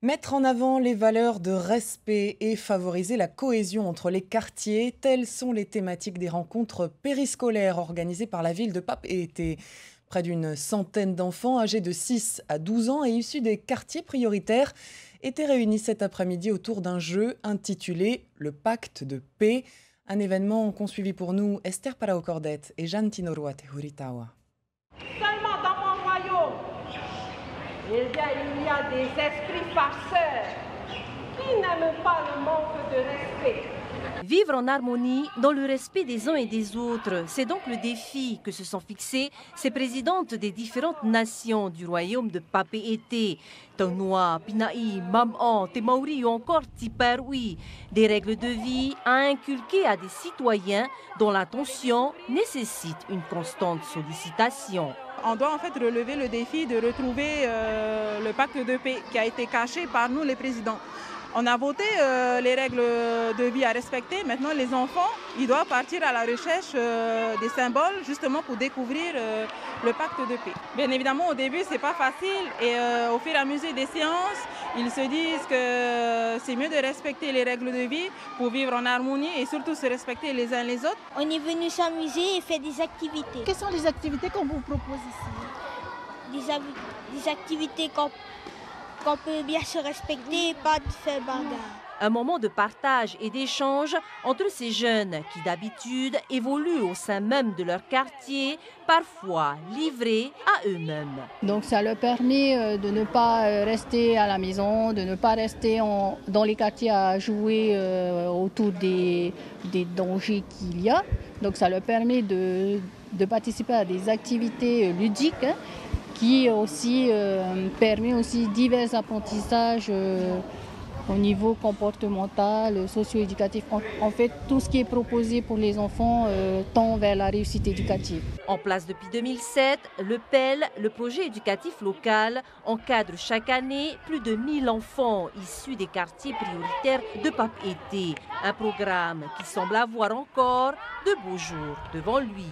Mettre en avant les valeurs de respect et favoriser la cohésion entre les quartiers, telles sont les thématiques des rencontres périscolaires organisées par la ville de Papeete. Près d'une centaine d'enfants âgés de 6 à 12 ans et issus des quartiers prioritaires étaient réunis cet après-midi autour d'un jeu intitulé « Le pacte de paix ». Un événement qu'ont suivi pour nous Esther Paraocordet et Jeanne Tinorua Tehuritawa. Seulement dans mon royaume, il y a des esprits farceurs qui n'aiment pas le manque de respect. Vivre en harmonie dans le respect des uns et des autres, c'est donc le défi que se sont fixés ces présidentes des différentes nations du royaume de Papeete. Taunua, Pina'i, Mam'an, Temauri ou encore Tiparui. Des règles de vie à inculquer à des citoyens dont l'attention nécessite une constante sollicitation. On doit en fait relever le défi de retrouver le pacte de paix qui a été caché par nous les présidents. On a voté les règles de vie à respecter. Maintenant, les enfants, ils doivent partir à la recherche des symboles justement pour découvrir le pacte de paix. Bien évidemment, au début, c'est pas facile et au fur et à mesure des séances, ils se disent que c'est mieux de respecter les règles de vie pour vivre en harmonie et surtout se respecter les uns les autres. On est venu s'amuser et faire des activités. Quelles sont les activités qu'on vous propose ici? Des activités qu'on peut bien se respecter et pas de faire bagarre. Un moment de partage et d'échange entre ces jeunes qui d'habitude évoluent au sein même de leur quartier, parfois livrés à eux-mêmes. Donc ça leur permet de ne pas rester à la maison, de ne pas rester dans les quartiers à jouer autour des dangers qu'il y a. Donc ça leur permet de participer à des activités ludiques qui aussi permet aussi divers apprentissages au niveau comportemental, socio-éducatif. En fait, tout ce qui est proposé pour les enfants tend vers la réussite éducative. En place depuis 2007, le PEL, le projet éducatif local, encadre chaque année plus de 1000 enfants issus des quartiers prioritaires de Papeete. Un programme qui semble avoir encore de beaux jours devant lui.